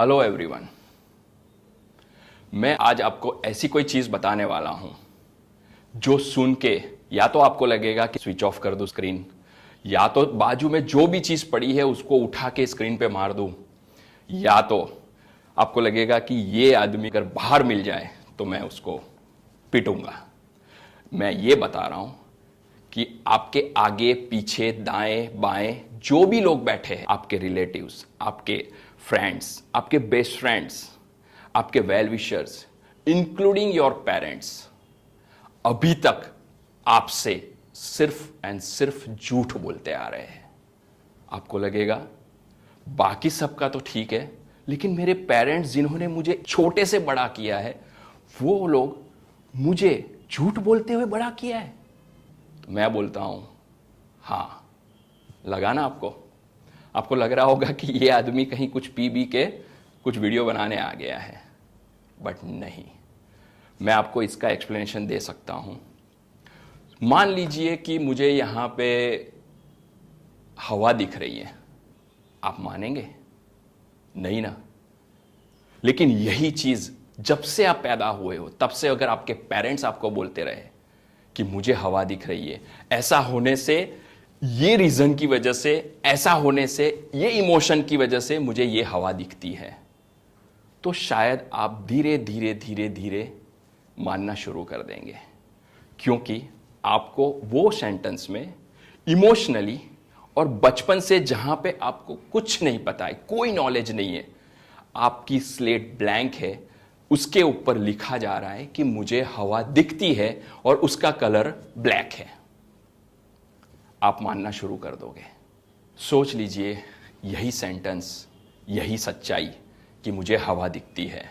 Hello everyone. मैं आज आपको ऐसी कोई चीज बताने वाला हूं जो सुन के या तो आपको लगेगा कि स्विच ऑफ कर दूं स्क्रीन, या तो बाजू में जो भी चीज पड़ी है उसको उठा के स्क्रीन पे मार दूं, या तो आपको लगेगा कि ये आदमी अगर बाहर मिल जाए तो मैं उसको पीटूंगा। मैं ये बता रहा हूं कि आपके आगे पीछे दाएं बाएं जो भी लोग बैठे हैं, आपके रिलेटिव्स, आपके फ्रेंड्स, आपके बेस्ट फ्रेंड्स, आपके well wishers, including your parents, अभी तक आपसे सिर्फ एंड सिर्फ झूठ बोलते आ रहे हैं। आपको लगेगा बाकी सबका तो ठीक है, लेकिन मेरे पेरेंट्स जिन्होंने मुझे छोटे से बड़ा किया है, वो लोग मुझे झूठ बोलते हुए बड़ा किया है। तो मैं बोलता हूं, हाँ, लगा ना आपको लग रहा होगा कि ये आदमी कहीं कुछ पी के कुछ वीडियो बनाने आ गया है, बट नहीं। मैं आपको इसका एक्सप्लेनेशन दे सकता हूं। मान लीजिए कि मुझे यहां पे हवा दिख रही है, आप मानेंगे? नहीं ना। लेकिन यही चीज जब से आप पैदा हुए हो तब से अगर आपके पेरेंट्स आपको बोलते रहे कि मुझे हवा दिख रही है, ऐसा होने से, ये रीजन की वजह से, ऐसा होने से, ये इमोशन की वजह से मुझे ये हवा दिखती है, तो शायद आप धीरे धीरे धीरे धीरे मानना शुरू कर देंगे। क्योंकि आपको वो सेंटेंस में इमोशनली और बचपन से जहां पे आपको कुछ नहीं पता है, कोई नॉलेज नहीं है, आपकी स्लेट ब्लैंक है, उसके ऊपर लिखा जा रहा है कि मुझे हवा दिखती है और उसका कलर ब्लैक है। आप मानना शुरू कर दोगे। सोच लीजिए यही सेंटेंस, यही सच्चाई कि मुझे हवा दिखती है,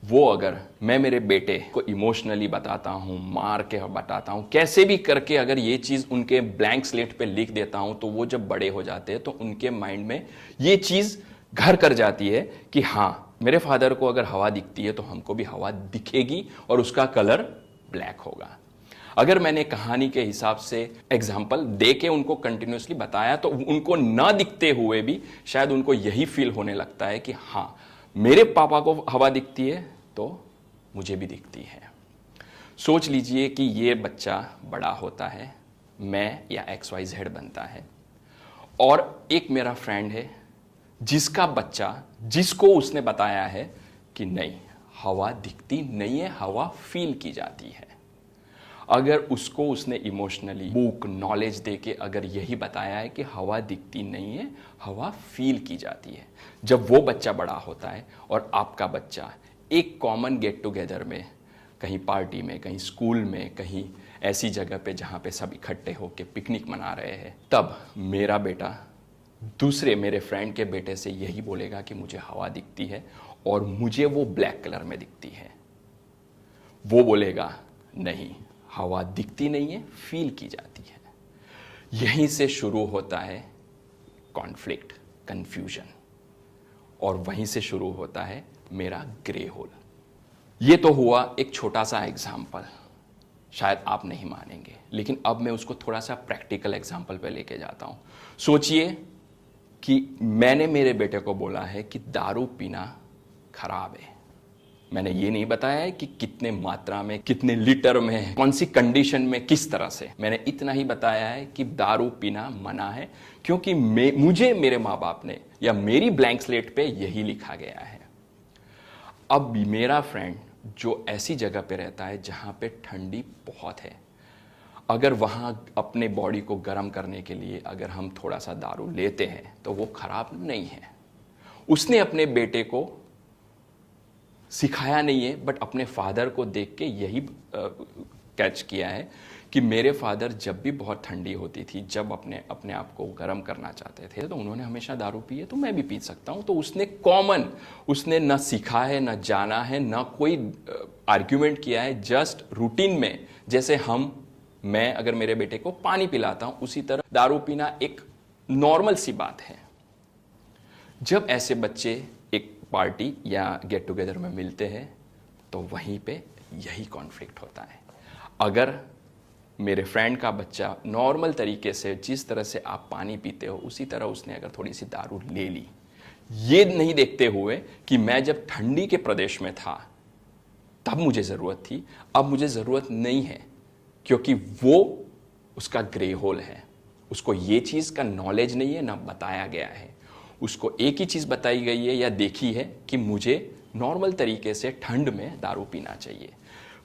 वो अगर मैं मेरे बेटे को इमोशनली बताता हूं, मार के बताता हूं, कैसे भी करके अगर ये चीज उनके ब्लैंक स्लेट पे लिख देता हूं, तो वो जब बड़े हो जाते हैं तो उनके माइंड में ये चीज घर कर जाती है कि हाँ, मेरे फादर को अगर हवा दिखती है तो हमको भी हवा दिखेगी और उसका कलर ब्लैक होगा। अगर मैंने कहानी के हिसाब से एग्जाम्पल दे के उनको कंटिन्यूसली बताया तो उनको ना दिखते हुए भी शायद उनको यही फील होने लगता है कि हाँ, मेरे पापा को हवा दिखती है तो मुझे भी दिखती है। सोच लीजिए कि ये बच्चा बड़ा होता है, मैं या XYZ बनता है, और एक मेरा फ्रेंड है जिसका बच्चा, जिसको उसने बताया है कि नहीं, हवा दिखती नहीं है, हवा फील की जाती है। अगर उसको उसने इमोशनली बुक नॉलेज देके अगर यही बताया है कि हवा दिखती नहीं है, हवा फील की जाती है, जब वो बच्चा बड़ा होता है और आपका बच्चा एक कॉमन गेट टुगेदर में, कहीं पार्टी में, कहीं स्कूल में, कहीं ऐसी जगह पे जहाँ पे सब इकट्ठे होकर पिकनिक मना रहे हैं, तब मेरा बेटा दूसरे मेरे फ्रेंड के बेटे से यही बोलेगा कि मुझे हवा दिखती है और मुझे वो ब्लैक कलर में दिखती है। वो बोलेगा नहीं, हवा दिखती नहीं है, फील की जाती है। यहीं से शुरू होता है कॉन्फ्लिक्ट, कंफ्यूजन, और वहीं से शुरू होता है मेरा ग्रे होल। ये तो हुआ एक छोटा सा एग्जाम्पल, शायद आप नहीं मानेंगे, लेकिन अब मैं उसको थोड़ा सा प्रैक्टिकल एग्जाम्पल पे लेके जाता हूं। सोचिए कि मैंने मेरे बेटे को बोला है कि दारू पीना खराब है। मैंने ये नहीं बताया है कि कितने मात्रा में, कितने लीटर में, कौन सी कंडीशन में, किस तरह से। मैंने इतना ही बताया है कि दारू पीना मना है, क्योंकि मुझे मेरे माँ बाप ने या मेरी ब्लैंक स्लेट पे यही लिखा गया है। अब मेरा फ्रेंड जो ऐसी जगह पे रहता है जहाँ पे ठंडी बहुत है, अगर वहाँ अपने बॉडी को गर्म करने के लिए अगर हम थोड़ा सा दारू लेते हैं तो वो खराब नहीं है। उसने अपने बेटे को सिखाया नहीं है, बट अपने फादर को देख के यही कैच किया है कि मेरे फादर जब भी बहुत ठंडी होती थी, जब अपने आप को गर्म करना चाहते थे, तो उन्होंने हमेशा दारू पी है, तो मैं भी पी सकता हूँ। तो उसने ना सीखा है, ना जाना है, ना कोई आर्ग्यूमेंट किया है, जस्ट रूटीन में जैसे मैं अगर मेरे बेटे को पानी पिलाता हूं, उसी तरह दारू पीना एक नॉर्मल सी बात है। जब ऐसे बच्चे एक पार्टी या गेट टुगेदर में मिलते हैं तो वहीं पे यही कॉन्फ्लिक्ट होता है। अगर मेरे फ्रेंड का बच्चा नॉर्मल तरीके से, जिस तरह से आप पानी पीते हो उसी तरह उसने अगर थोड़ी सी दारू ले ली, ये नहीं देखते हुए कि मैं जब ठंडी के प्रदेश में था तब मुझे जरूरत थी, अब मुझे जरूरत नहीं है, क्योंकि वो उसका ग्रे होल है। उसको ये चीज का नॉलेज नहीं है, ना बताया गया है। उसको एक ही चीज बताई गई है या देखी है कि मुझे नॉर्मल तरीके से ठंड में दारू पीना चाहिए।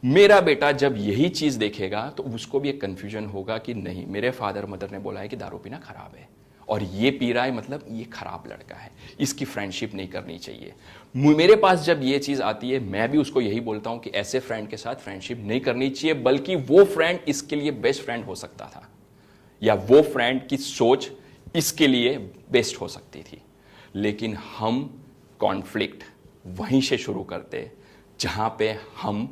मेरा बेटा जब यही चीज देखेगा तो उसको भी एक कंफ्यूजन होगा कि नहीं, मेरे फादर मदर ने बोला है कि दारू पीना खराब है और ये पी रहा है, मतलब ये खराब लड़का है, इसकी फ्रेंडशिप नहीं करनी चाहिए। मेरे पास जब ये चीज आती है, मैं भी उसको यही बोलता हूं कि ऐसे फ्रेंड के साथ फ्रेंडशिप नहीं करनी चाहिए, बल्कि वो फ्रेंड इसके लिए बेस्ट फ्रेंड हो सकता था, या वो फ्रेंड की सोच इसके लिए बेस्ट हो सकती थी। लेकिन हम कॉन्फ्लिक्ट वहीं से शुरू करते जहां पे हम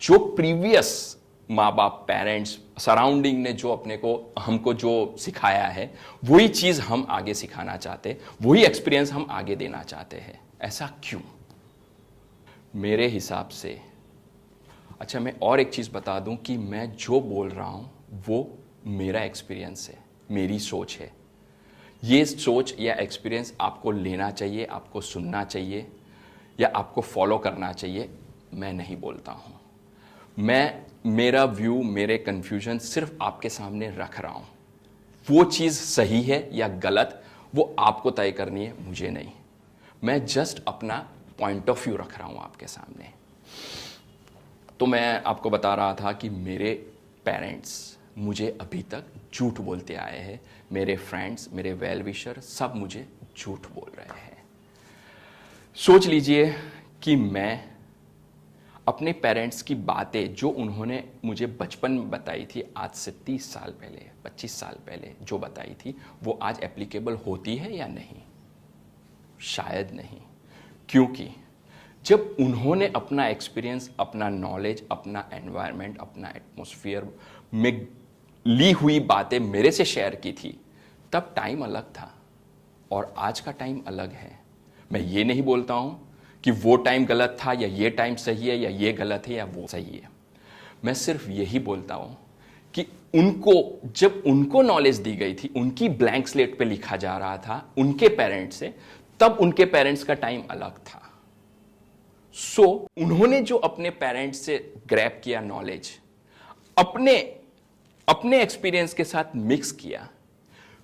जो प्रीवियस माँ बाप, पेरेंट्स, सराउंडिंग ने जो अपने को हमको जो सिखाया है, वही चीज हम आगे सिखाना चाहते, वही एक्सपीरियंस हम आगे देना चाहते हैं। ऐसा क्यों? मेरे हिसाब से, अच्छा मैं और एक चीज बता दूं कि मैं जो बोल रहा हूं वो मेरा एक्सपीरियंस है, मेरी सोच है। ये सोच या एक्सपीरियंस आपको लेना चाहिए, आपको सुनना चाहिए या आपको फॉलो करना चाहिए, मैं नहीं बोलता हूं। मैं मेरा व्यू, मेरे कंफ्यूजन सिर्फ आपके सामने रख रहा हूं। वो चीज सही है या गलत वो आपको तय करनी है, मुझे नहीं। मैं जस्ट अपना पॉइंट ऑफ व्यू रख रहा हूं आपके सामने। तो मैं आपको बता रहा था कि मेरे पेरेंट्स मुझे अभी तक झूठ बोलते आए हैं, मेरे फ्रेंड्स, मेरे वेल विशर सब मुझे झूठ बोल रहे हैं। सोच लीजिए कि मैं अपने पेरेंट्स की बातें जो उन्होंने मुझे बचपन में बताई थी, आज से 30 साल पहले, 25 साल पहले जो बताई थी, वो आज एप्लीकेबल होती है या नहीं? शायद नहीं। क्योंकि जब उन्होंने अपना एक्सपीरियंस, अपना नॉलेज, अपना एनवायरनमेंट, अपना एटमॉस्फेयर में ली हुई बातें मेरे से शेयर की थी, तब टाइम अलग था और आज का टाइम अलग है। मैं ये नहीं बोलता हूं कि वो टाइम गलत था या ये टाइम सही है या ये गलत है या वो सही है। मैं सिर्फ यही बोलता हूं कि उनको, जब उनको नॉलेज दी गई थी, उनकी ब्लैंक स्लेट पे लिखा जा रहा था उनके पेरेंट्स से, तब उनके पेरेंट्स का टाइम अलग था। सो उन्होंने जो अपने पेरेंट्स से ग्रैब किया नॉलेज, अपने एक्सपीरियंस के साथ मिक्स किया,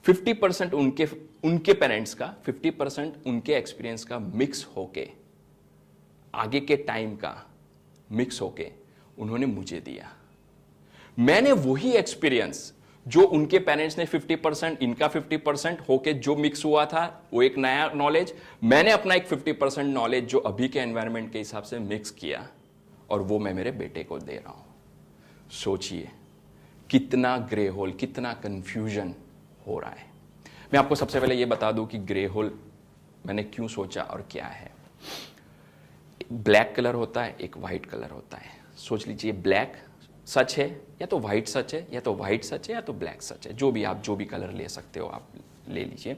50% उनके पेरेंट्स का, 50% उनके एक्सपीरियंस का मिक्स होके, आगे के टाइम का मिक्स होके उन्होंने मुझे दिया। मैंने वही एक्सपीरियंस जो उनके पेरेंट्स ने 50%, इनका 50% होके जो मिक्स हुआ था, वो एक नया नॉलेज, मैंने अपना एक 50% नॉलेज जो अभी के एनवायरनमेंट के हिसाब से मिक्स किया और वो मैं मेरे बेटे को दे रहा हूं। सोचिए कितना ग्रे होल, कितना कंफ्यूजन हो रहा है। मैं आपको सबसे पहले ये बता दूं कि ग्रे होल मैंने क्यों सोचा और क्या है। ब्लैक कलर होता है, एक वाइट कलर होता है। सोच लीजिए ब्लैक सच है या तो वाइट सच है, या तो वाइट सच है या तो ब्लैक सच है, जो भी आप जो भी कलर ले सकते हो आप ले लीजिए।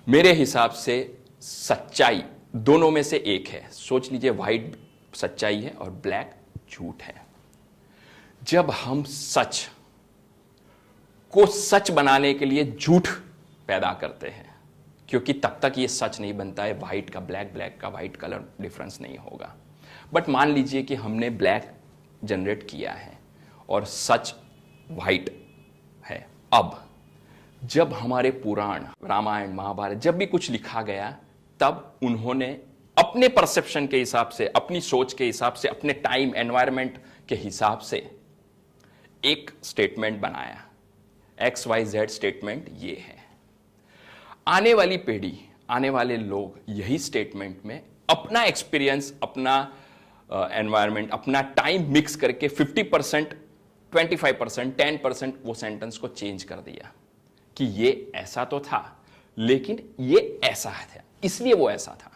मेरे हिसाब से सच्चाई दोनों में से एक है। सोच लीजिए वाइट सच्चाई है और ब्लैक झूठ है। जब हम सच को सच बनाने के लिए झूठ पैदा करते हैं, क्योंकि तब तक ये सच नहीं बनता है, व्हाइट का ब्लैक, ब्लैक का व्हाइट कलर डिफरेंस नहीं होगा। बट मान लीजिए कि हमने ब्लैक जनरेट किया है और सच व्हाइट है। अब जब हमारे पुराण, रामायण, महाभारत, जब भी कुछ लिखा गया, तब उन्होंने अपने परसेप्शन के हिसाब से, अपनी सोच के हिसाब से, अपने टाइम एनवायरनमेंट के हिसाब से एक स्टेटमेंट बनाया। XYZ स्टेटमेंट ये है। आने वाली पीढ़ी, आने वाले लोग यही स्टेटमेंट में अपना एक्सपीरियंस, अपना एनवायरनमेंट, अपना टाइम मिक्स करके 50%, 25%, 10% वो सेंटेंस को चेंज कर दिया कि ये ऐसा तो था लेकिन ये ऐसा था, इसलिए वो ऐसा था।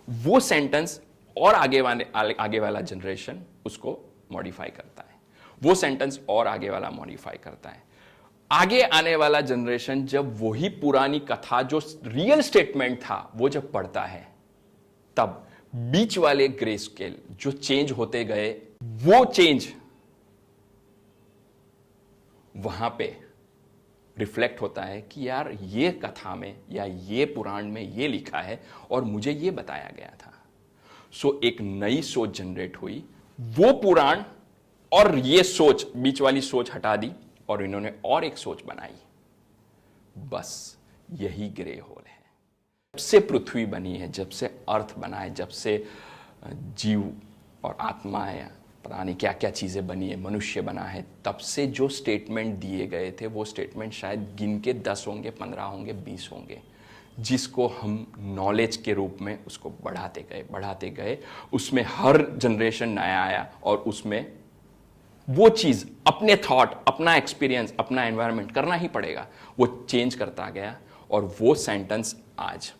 वो सेंटेंस और आगे वाला जनरेशन उसको मॉडिफाई करता है, वो सेंटेंस और आगे वाला मॉडिफाई करता है। आगे आने वाला जनरेशन जब वही पुरानी कथा जो रियल स्टेटमेंट था वो जब पढ़ता है, तब बीच वाले ग्रे स्केल जो चेंज होते गए, वो चेंज वहां पे रिफ्लेक्ट होता है कि यार ये कथा में या ये पुराण में ये लिखा है और मुझे ये बताया गया था। सो एक नई सोच जनरेट हुई, वो पुराण और ये सोच, बीच वाली सोच हटा दी और इन्होंने और एक सोच बनाई। बस यही ग्रे होल है। जब से पृथ्वी बनी है, जब से अर्थ बना है, जब से जीव और आत्मा है, पता नहीं क्या क्या चीज़ें बनी है, मनुष्य बना है, तब से जो स्टेटमेंट दिए गए थे वो स्टेटमेंट शायद गिन के 10 होंगे, 15 होंगे, 20 होंगे, जिसको हम नॉलेज के रूप में उसको बढ़ाते गए। उसमें हर जनरेशन नया आया और उसमें वो चीज़, अपने थॉट, अपना एक्सपीरियंस, अपना एनवायरनमेंट करना ही पड़ेगा, वो चेंज करता गया और वो सेंटेंस आज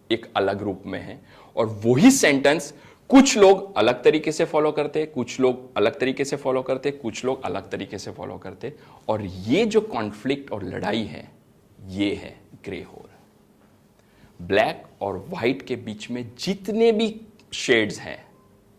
एक अलग रूप में है। और वही सेंटेंस कुछ लोग अलग तरीके से फॉलो करते, कुछ लोग अलग तरीके से फॉलो करते, कुछ लोग अलग तरीके से फॉलो करते। और ये जो कॉन्फ्लिक्ट और लड़ाई है, ये है ग्रे होल। ब्लैक और व्हाइट के बीच में जितने भी शेड्स हैं,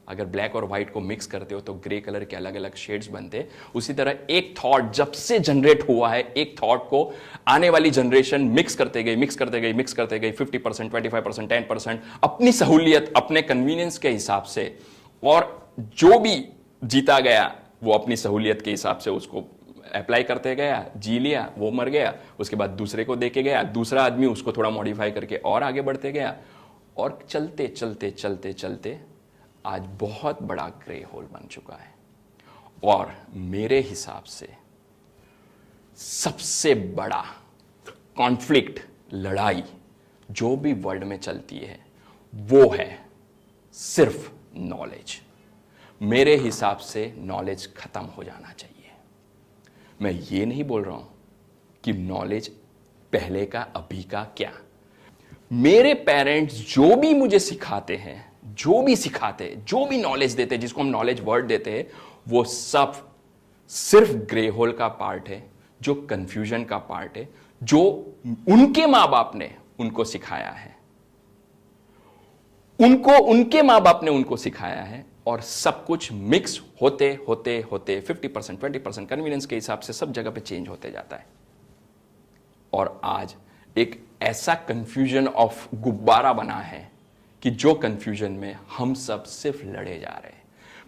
अगर ब्लैक और व्हाइट को मिक्स करते हो तो ग्रे कलर के अलग अलग शेड्स बनते। उसी तरह एक थॉट जब से जनरेट हुआ है, एक थॉट को आने वाली जनरेशन मिक्स करते गई 50%, 25%, 10%, अपनी सहूलियत, अपने कन्वीनियंस के हिसाब से। और जो भी जीता गया वो अपनी सहूलियत के हिसाब से उसको अप्लाई करते गया, जी लिया, वो मर गया, उसके बाद दूसरे को देके गया, दूसरा आदमी उसको थोड़ा मॉडिफाई करके और आगे बढ़ते गया। और चलते चलते चलते चलते आज बहुत बड़ा ग्रे होल बन चुका है। और मेरे हिसाब से सबसे बड़ा कॉन्फ्लिक्ट, लड़ाई जो भी वर्ल्ड में चलती है वो है सिर्फ नॉलेज। मेरे हिसाब से नॉलेज खत्म हो जाना चाहिए। मैं ये नहीं बोल रहा हूं कि नॉलेज पहले का, अभी का क्या। मेरे पेरेंट्स जो भी मुझे सिखाते हैं, जो भी नॉलेज देते हैं, जिसको हम नॉलेज वर्ड देते हैं, वो सब सिर्फ ग्रे होल का पार्ट है, जो कंफ्यूजन का पार्ट है, जो उनके मां बाप ने उनको सिखाया है, उनके मां बाप ने उनको सिखाया है। और सब कुछ मिक्स होते 50%, 20% कन्वीनियंस के हिसाब से सब जगह पे चेंज होते जाता है। और आज एक ऐसा कंफ्यूजन ऑफ गुब्बारा बना है कि जो कंफ्यूजन में हम सब सिर्फ लड़े जा रहे हैं।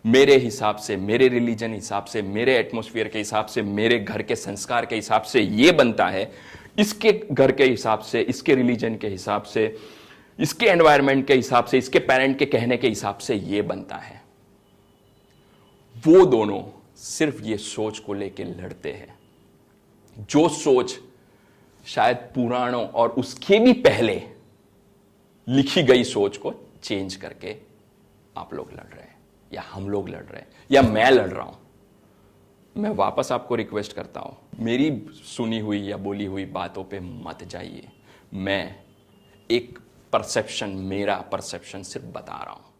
मेरे हिसाब से, मेरे रिलीजन हिसाब से, मेरे एटमॉस्फेयर के हिसाब से, मेरे घर के संस्कार के हिसाब से ये बनता है, इसके घर के हिसाब से, इसके रिलीजन के हिसाब से, इसके एनवायरनमेंट के हिसाब से, इसके पेरेंट के कहने के हिसाब से ये बनता है। वो दोनों सिर्फ ये सोच को लेके लड़ते हैं, जो सोच शायद पुराणों और उसके भी पहले लिखी गई सोच को चेंज करके आप लोग लड़ रहे हैं, या हम लोग लड़ रहे हैं, या मैं लड़ रहा हूं। मैं वापस आपको रिक्वेस्ट करता हूं, मेरी सुनी हुई या बोली हुई बातों पे मत जाइए। मैं एक परसेप्शन, मेरा परसेप्शन सिर्फ बता रहा हूं।